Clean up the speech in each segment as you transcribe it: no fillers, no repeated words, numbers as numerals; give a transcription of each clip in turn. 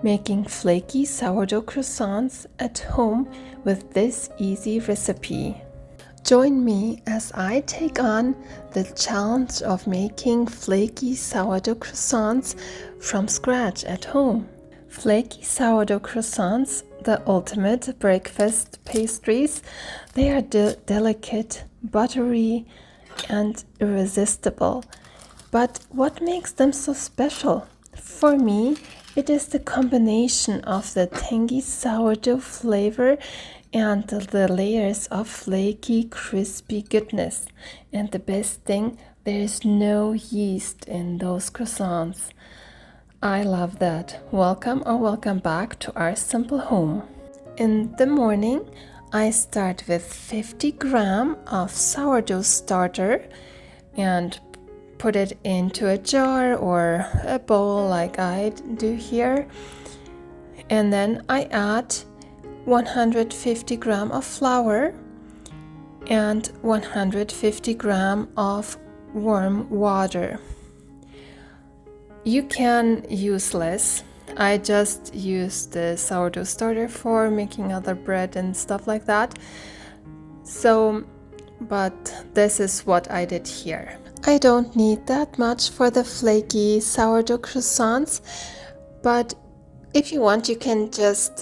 making flaky sourdough croissants at home with this easy recipe. Join me as I take on the challenge of making flaky sourdough croissants from scratch at home. Flaky sourdough croissants, the ultimate breakfast pastries, they are delicate, buttery, and irresistible. But what makes them so special? For me, it is the combination of the tangy sourdough flavor and the layers of flaky, crispy goodness. And the best thing, there is no yeast in those croissants. I love that. Welcome or welcome back to our simple home. In the morning, I start with 50 grams of sourdough starter and put it into a jar or a bowl like I do here. And then I add 150 grams of flour and 150 grams of warm water. You can use less. I just use the sourdough starter for making other bread and stuff like that. But this is what I did here. I don't need that much for the flaky sourdough croissants, but if you want, you can just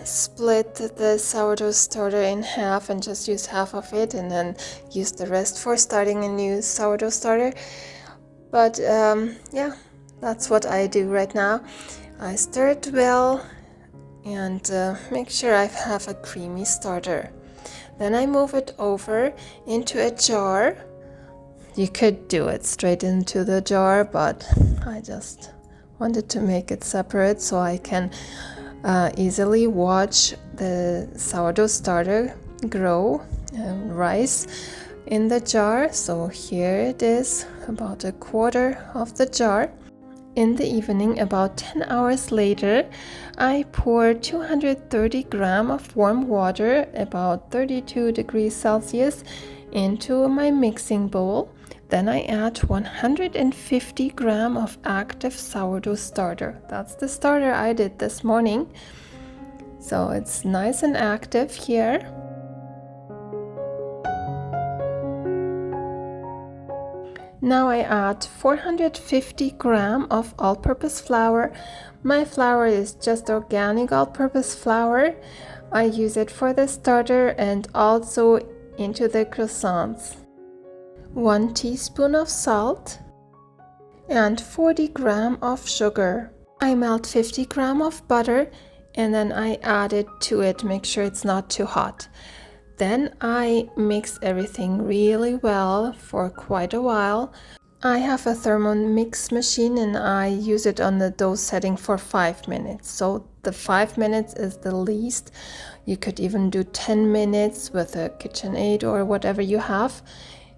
split the sourdough starter in half and just use half of it and then use the rest for starting a new sourdough starter. But yeah, that's what I do right now. I stir it well and make sure I have a creamy starter. Then I move it over into a jar. You could do it straight into the jar, but I just wanted to make it separate so I can easily watch the sourdough starter grow and rise in the jar. So here it is, about a quarter of the jar. In the evening, about 10 hours later, I pour 230 grams of warm water, about 32 degrees Celsius, into my mixing bowl. Then I add 150 grams of active sourdough starter. That's the starter I did this morning. So it's nice and active here. Now I add 450 grams of all-purpose flour. My flour is just organic all-purpose flour. I use it for the starter and also into the croissants. 1 teaspoon of salt and 40 grams of sugar. I melt 50 grams of butter and then I add it to it. Make sure it's not too hot. Then I mix everything really well for quite a while. I have a Thermomix machine and I use it on the dough setting for 5 minutes. So the 5 minutes is the least. You could even do 10 minutes with a KitchenAid or whatever you have.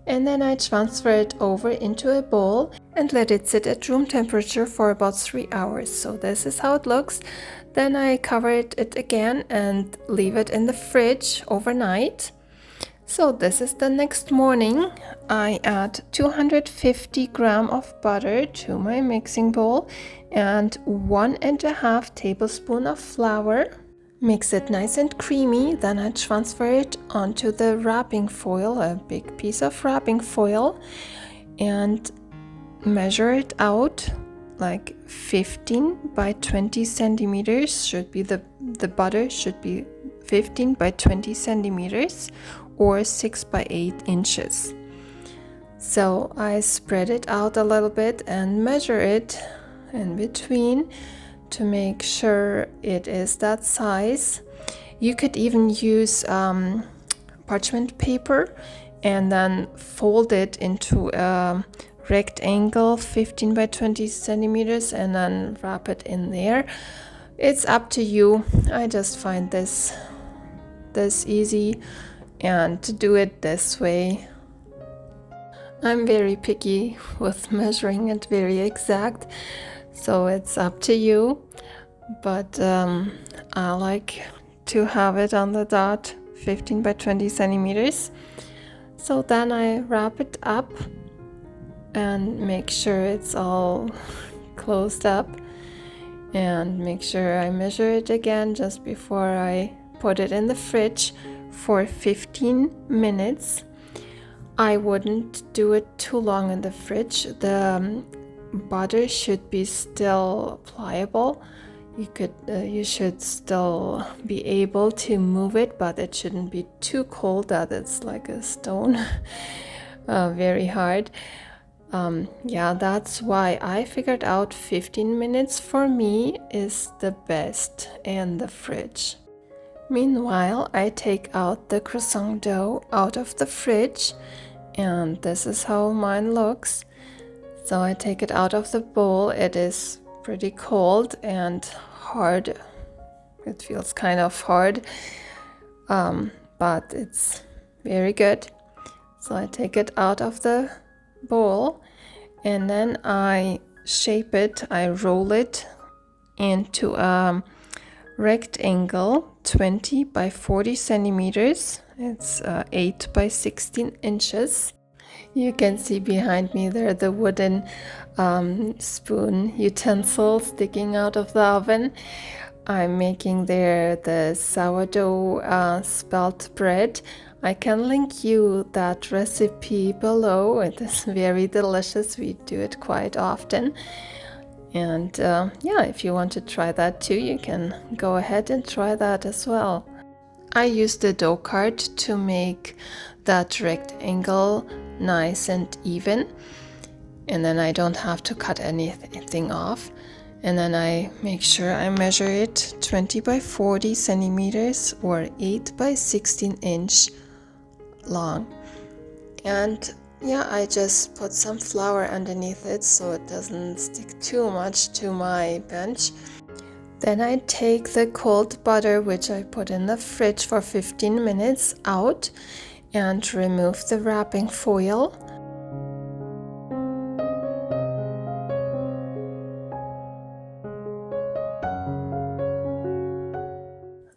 And then I transfer it over into a bowl and let it sit at room temperature for about 3 hours. So this is how it looks. Then I cover it again and leave it in the fridge overnight. So this is the next morning. I add 250 grams of butter to my mixing bowl and 1.5 tablespoons of flour. Mix it nice and creamy, then I transfer it onto the wrapping foil, a big piece of wrapping foil, and measure it out like 15 by 20 centimeters. Should be the butter should be 15 by 20 centimeters or 6 by 8 inches. So I spread it out a little bit and measure it in between to make sure it is that size. You could even use parchment paper and then fold it into a rectangle 15 by 20 centimeters and then wrap it in there. It's up to you. I just find this easy and to do it this way. I'm very picky with measuring it very exact, so it's up to you, but I like to have it on the dot, 15 by 20 centimeters. So then I wrap it up and make sure it's all closed up. and make sure I measure it again just before I put it in the fridge for 15 minutes. I wouldn't do it too long in the fridge. The butter should be still pliable. You should still be able to move it, but it shouldn't be too cold that it's like a stone, very hard. Yeah, that's why I figured out 15 minutes for me is the best in the fridge. Meanwhile, I take out the croissant dough out of the fridge, and this is how mine looks. So I take it out of the bowl. It is pretty cold and hard. It feels kind of hard, but it's very good. So I take it out of the bowl, and then I shape it, I roll it into a rectangle, 20 by 40 centimeters. It's 8 by 16 inches. You can see behind me there the wooden spoon utensil sticking out of the oven. I'm making there the sourdough spelt bread. I can link you that recipe below. It is very delicious. We do it quite often. And yeah, if you want to try that too, you can go ahead and try that as well. I use the dough card to make that rectangle nice and even. And then I don't have to cut anything off. And then I make sure I measure it 20 by 40 centimeters or 8 by 16 inch long. And yeah, I just put some flour underneath it so it doesn't stick too much to my bench. Then I take the cold butter, which I put in the fridge for 15 minutes, out and remove the wrapping foil.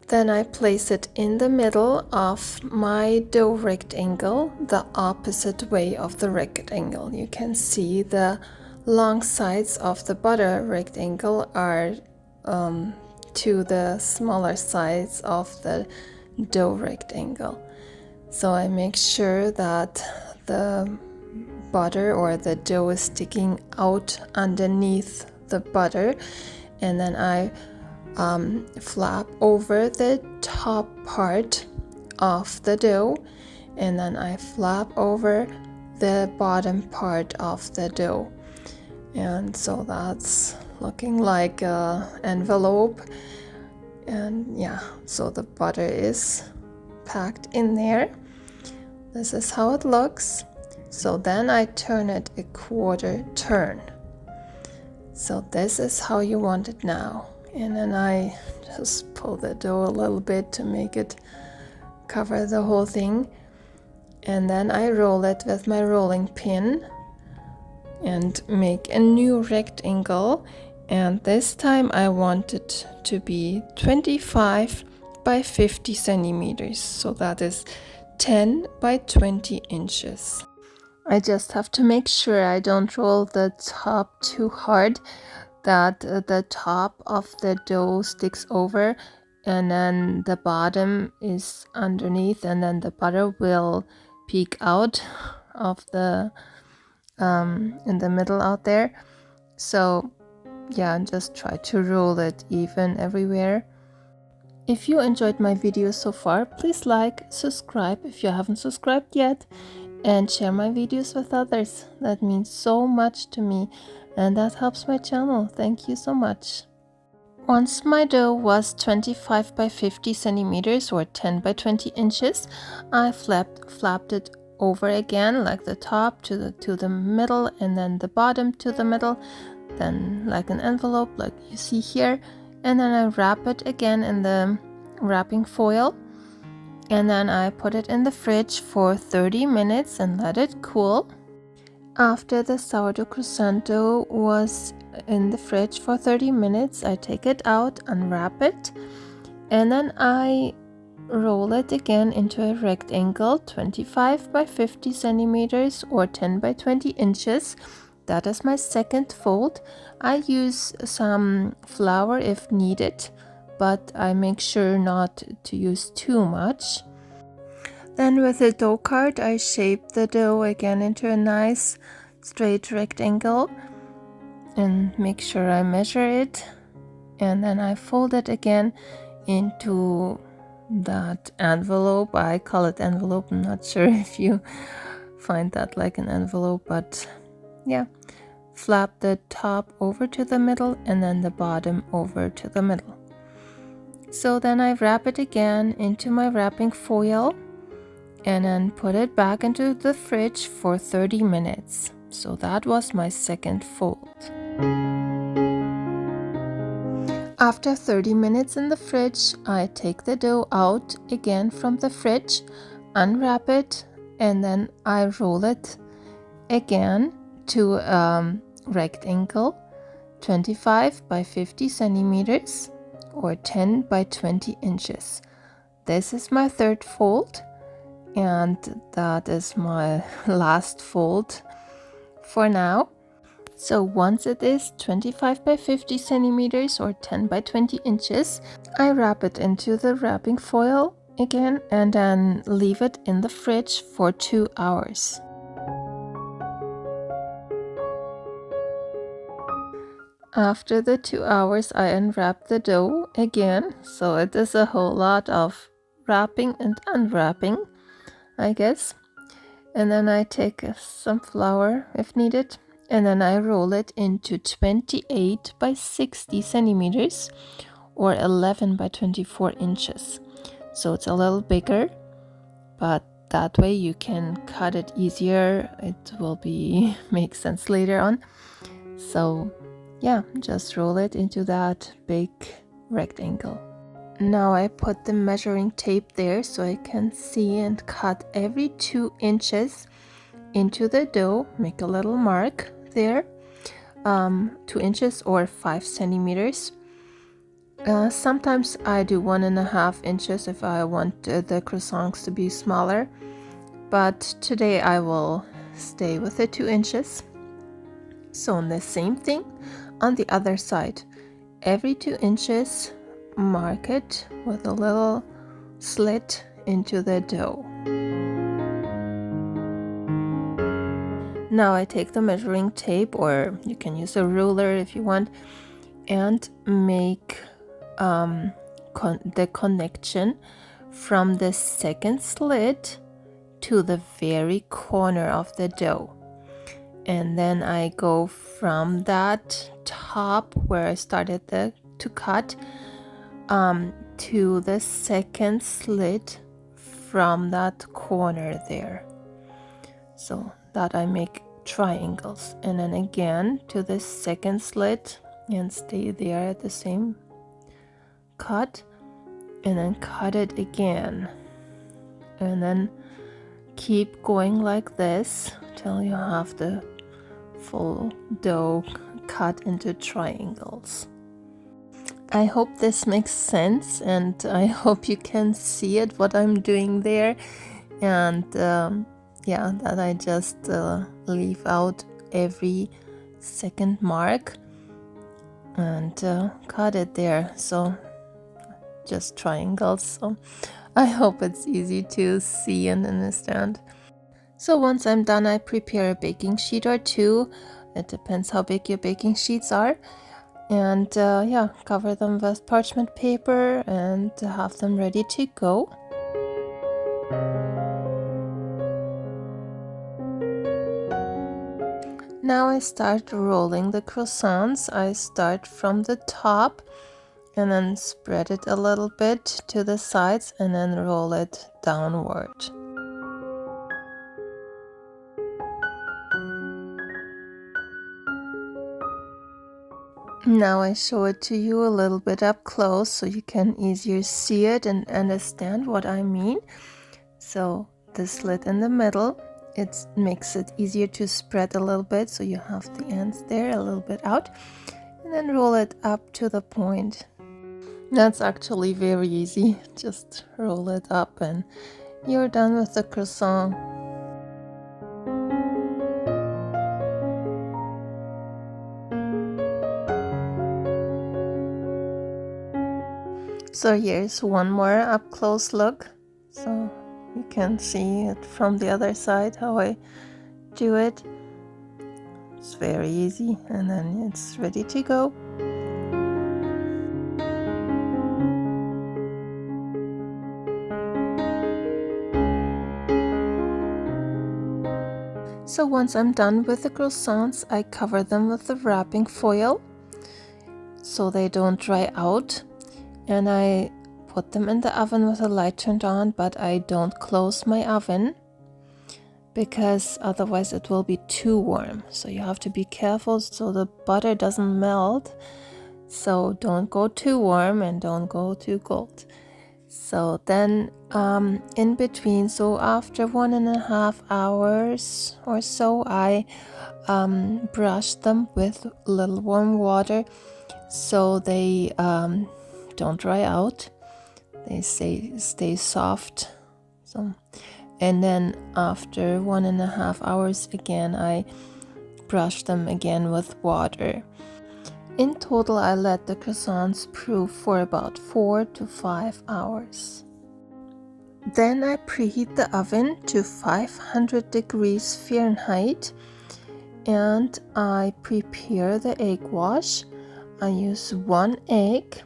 Then I place it in the middle of my dough rectangle, the opposite way of the rectangle. You can see the long sides of the butter rectangle are to the smaller sides of the dough rectangle. So I make sure that the butter or the dough is sticking out underneath the butter, and then I flap over the top part of the dough, and then I flap over the bottom part of the dough, and so that's looking like an envelope. And yeah, so the butter is packed in there. This is how it looks. So then I turn it a quarter turn. So this is how you want it now. And then I just pull the dough a little bit to make it cover the whole thing. And then I roll it with my rolling pin and make a new rectangle. And this time I want it to be 25 by 50 centimeters. So that is 10 by 20 inches. I just have to make sure I don't roll the top too hard, that the top of the dough sticks over and then the bottom is underneath, and then the butter will peek out of the in the middle out there. So yeah, just try to roll it even everywhere. If you enjoyed my video so far, please like, subscribe if you haven't subscribed yet, and share my videos with others. That means so much to me, and that helps my channel. Thank you so much. Once my dough was 25 by 50 centimeters or 10 by 20 inches, I flapped it over again, like the top to the middle, and then the bottom to the middle, then like an envelope like you see here, and then I wrap it again in the wrapping foil, and then I put it in the fridge for 30 minutes and let it cool. After the sourdough croissant dough was in the fridge for 30 minutes, I take it out, unwrap it, and then I roll it again into a rectangle, 25 by 50 centimeters or 10 by 20 inches, that is my second fold. I use some flour if needed, but I make sure not to use too much. Then with a dough card, I shape the dough again into a nice straight rectangle and make sure I measure it. And then I fold it again into that envelope. I call it envelope. I'm not sure if you find that like an envelope, but yeah. Flap the top over to the middle and then the bottom over to the middle. So then I wrap it again into my wrapping foil and then put it back into the fridge for 30 minutes. So that was my second fold. After 30 minutes in the fridge, I take the dough out again from the fridge, unwrap it, and then I roll it again to a rectangle 25 by 50 centimeters or 10 by 20 inches. This is my third fold, and that is my last fold for now. So once it is 25 by 50 centimeters or 10 by 20 inches, I wrap it into the wrapping foil again and then leave it in the fridge for 2 hours. After the 2 hours, I unwrap the dough again, so it is a whole lot of wrapping and unwrapping, I guess. And then I take some flour if needed, and then I roll it into 28 by 60 centimeters or 11 by 24 inches. So it's a little bigger, but that way you can cut it easier. It will make sense later on. So yeah, just roll it into that big rectangle. Now I put the measuring tape there so I can see and cut every 2 inches into the dough. Make a little mark there, 2 inches or 5 centimeters. Sometimes I do 1.5 inches if I want the croissants to be smaller, but today I will stay with the 2 inches. So on the same thing on the other side, every 2 inches, mark it with a little slit into the dough. Now I take the measuring tape, or you can use a ruler if you want, and make the connection from the second slit to the very corner of the dough. And then I go from that top where I started to cut to the second slit from that corner there, so that I make triangles, and then again to the second slit and stay there at the same cut, and then cut it again, and then keep going like this till you have the full dough cut into triangles. I hope this makes sense, and I hope you can see it, what I'm doing there. And yeah, that I just leave out every second mark and cut it there. So just triangles. So I hope it's easy to see and understand. So once I'm done, I prepare a baking sheet or two. It depends how big your baking sheets are. And yeah, cover them with parchment paper and have them ready to go. Now I start rolling the croissants. I start from the top and then spread it a little bit to the sides and then roll it downward. Now I show it to you a little bit up close so you can easier see it and understand what I mean. So the slit in the middle, it makes it easier to spread a little bit, so you have the ends there a little bit out, and then roll it up to the point. That's actually very easy. Just roll it up and you're done with the croissant. So here's one more up close look, so you can see it from the other side how I do it. It's very easy, and then it's ready to go. So once I'm done with the croissants, I cover them with the wrapping foil so they don't dry out, and I put them in the oven with the light turned on, but I don't close my oven because otherwise it will be too warm. So you have to be careful so the butter doesn't melt. So don't go too warm and don't go too cold. So then in between, so after 1.5 hours or so, I brush them with a little warm water so they don't dry out. They stay soft. So, and then after 1.5 hours again, I brush them again with water. In total, I let the croissants proof for about 4 to 5 hours. Then I preheat the oven to 500 degrees Fahrenheit and I prepare the egg wash. I use 1 egg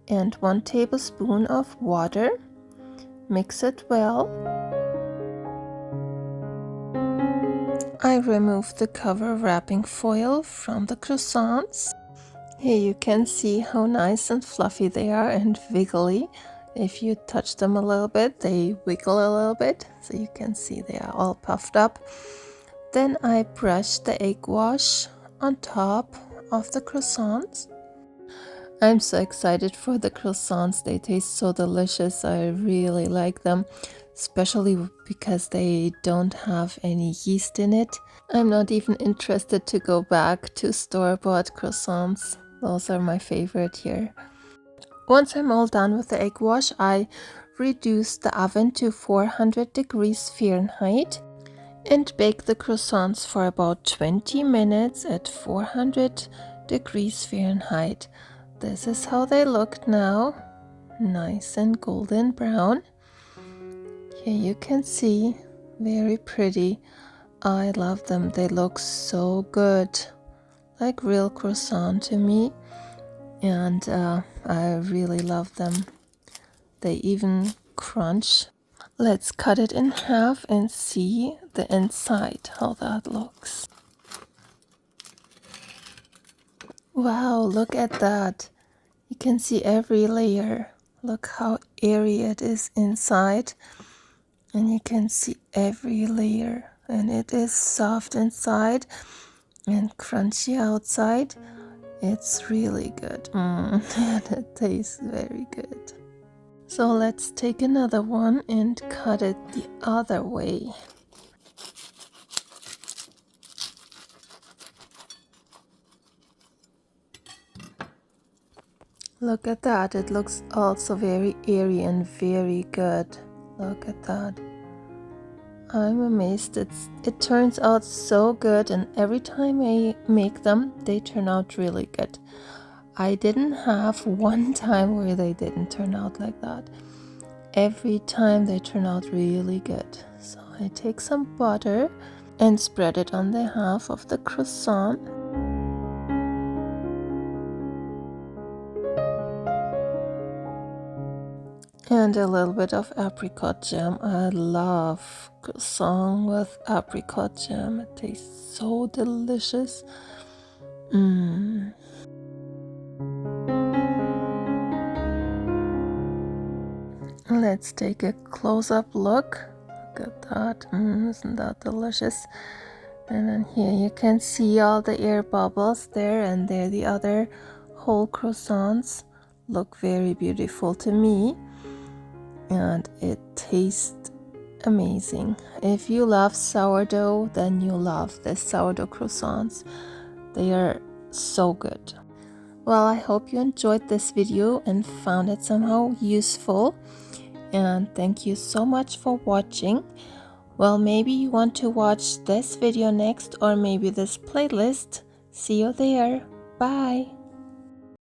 and 1 tablespoon of water. Mix it well. I remove the cover wrapping foil from the croissants. Here you can see how nice and fluffy they are and wiggly. If you touch them a little bit, they wiggle a little bit, so you can see they are all puffed up. Then I brush the egg wash on top of the croissants. I'm so excited for the croissants. They taste so delicious. I really like them, especially because they don't have any yeast in it. I'm not even interested to go back to store-bought croissants. Those are my favorite here. Once I'm all done with the egg wash, I reduce the oven to 400 degrees Fahrenheit and bake the croissants for about 20 minutes at 400 degrees Fahrenheit. This is how they look now, nice and golden brown. Here you can see, very pretty. I love them. They look so good, like real croissant to me, and I really love them. They even crunch. Let's cut it in half and see the inside, how that looks. Wow, look at that. You can see every layer. Look how airy it is inside. And you can see every layer. And it is soft inside and crunchy outside. It's really good. And it tastes very good. So let's take another one and cut it the other way. Look at that. It looks also very airy and very good. Look at that. I'm amazed. It turns out so good, and every time I make them, they turn out really good. I didn't have one time where they didn't turn out like that. Every time they turn out really good. So I take some butter and spread it on the half of the croissant. And a little bit of apricot jam. I love croissant with apricot jam. It tastes so delicious. Let's take a close-up look. Look at that. Isn't that delicious? And then here you can see all the air bubbles there, and there the other whole croissants. Look very beautiful to me. And it tastes amazing. If you love sourdough, then you love the sourdough croissants. They are so good. Well, I hope you enjoyed this video and found it somehow useful. And thank you so much for watching. Well, maybe you want to watch this video next, or maybe this playlist. See you there. Bye.